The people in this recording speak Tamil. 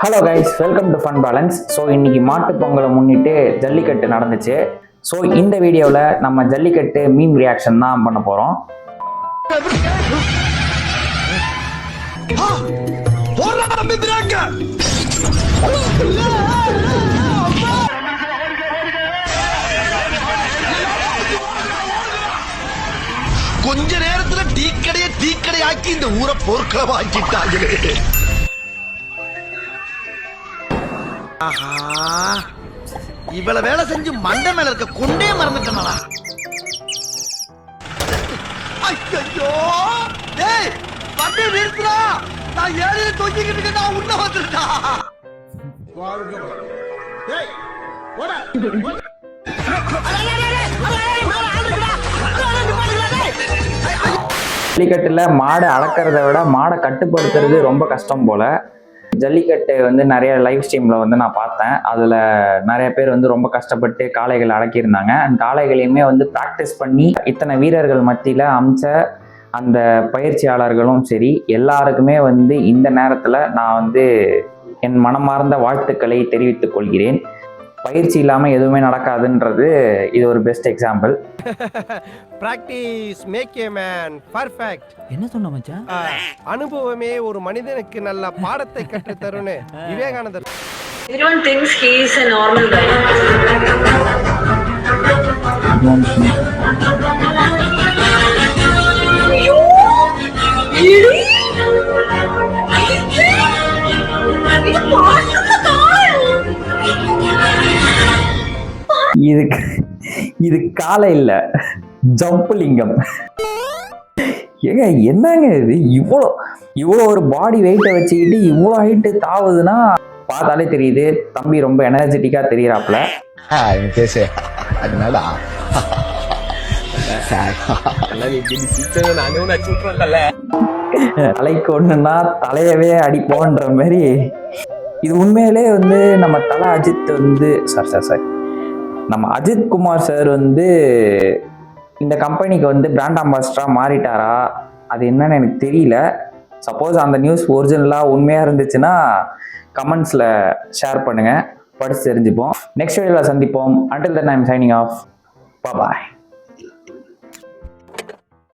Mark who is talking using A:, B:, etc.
A: Hello guys, welcome to fun balance. So இன்னைக்கு மாட்டுப் பொங்கலை முன்னிட்டு ஜல்லிக்கட்டு நடந்துச்சு. ஸோ இந்த வீடியோவில் நம்ம ஜல்லிக்கட்டு மீம் ரியாக்ஷன் தான் பண்ண போகிறோம்.
B: கொஞ்ச நேரத்துல டீக்கடை ஆக்கி இந்த ஊரை போர்க்களமா ஆக்கிட்டாங்களே. இவ்வளவு வேலை செஞ்சு மண்டை மேல இருக்க கொண்டே மறந்துட்டா. ஐயோ டேய் வண்டி நிறுத்துடா, நான் ஏறில தொங்கிக்கிட்டு நான் உள்ள வந்துட்டா. டேய் போடா
A: ஜல்லிக்கட்டுல மாடை அடக்கிறத விட மாடை கட்டுப்படுத்துறது ரொம்ப கஷ்டம் போல. ஜல்லிக்கட்டு நிறைய லைவ் ஸ்ட்ரீம்ல நான் பார்த்தேன். அதுல நிறைய பேர் ரொம்ப கஷ்டப்பட்டு காளைகள் அடக்கியிருந்தாங்க. அந்த காளைகளையுமே ப்ராக்டிஸ் பண்ணி இத்தனை வீரர்கள் மத்தியில அமைச்ச அந்த பயிற்சியாளர்களும் சரி, எல்லாருக்குமே இந்த நேரத்துல நான் என் மனமார்ந்த வாழ்த்துக்களை தெரிவித்துக் கொள்கிறேன். பயிற்சி இல்லாம எதுவுமே நடக்காதுன்றது இது ஒரு best example.
C: Practice make a man perfect.
D: என்ன சொன்ன மச்சான்?
C: அனுபவமே ஒரு மனிதனுக்கு நல்ல பாடத்தை கற்றுத் தரும்னு விவேகானந்தர்.
E: Everyone thinks he is a normal guy.
A: இது காலை இல்ல, ஜம்ப் லிங்கம். ஏங்க என்னங்க இது, இவ்வளோ ஒரு பாடி வெயிட்டை வச்சுக்கிட்டு இவ்வளோ ஹைட்டு தாவுதுன்னா பார்த்தாலே தெரியுது தம்பி ரொம்ப எனர்ஜெட்டிக்கா தெரியறாப்ல. தலைக்கு ஒண்ணுன்னா தலையவே அடிப்போன்ற மாதிரி. இது உண்மையிலே நம்ம தலை அஜித் சாரி நம்ம அஜித் குமார் சார் இந்த கம்பெனிக்கு பிராண்ட் அம்பாசிடரா மாறிட்டாரா, அது என்னன்னு எனக்கு தெரியல. சப்போஸ் அந்த நியூஸ் ஒரிஜினலா உண்மையா இருந்துச்சுன்னா கமெண்ட்ஸ்ல ஷேர் பண்ணுங்க, படிச்சு தெரிஞ்சுப்போம். நெக்ஸ்ட் வீடியோல சந்திப்போம். Until then, I'm signing off. Bye bye.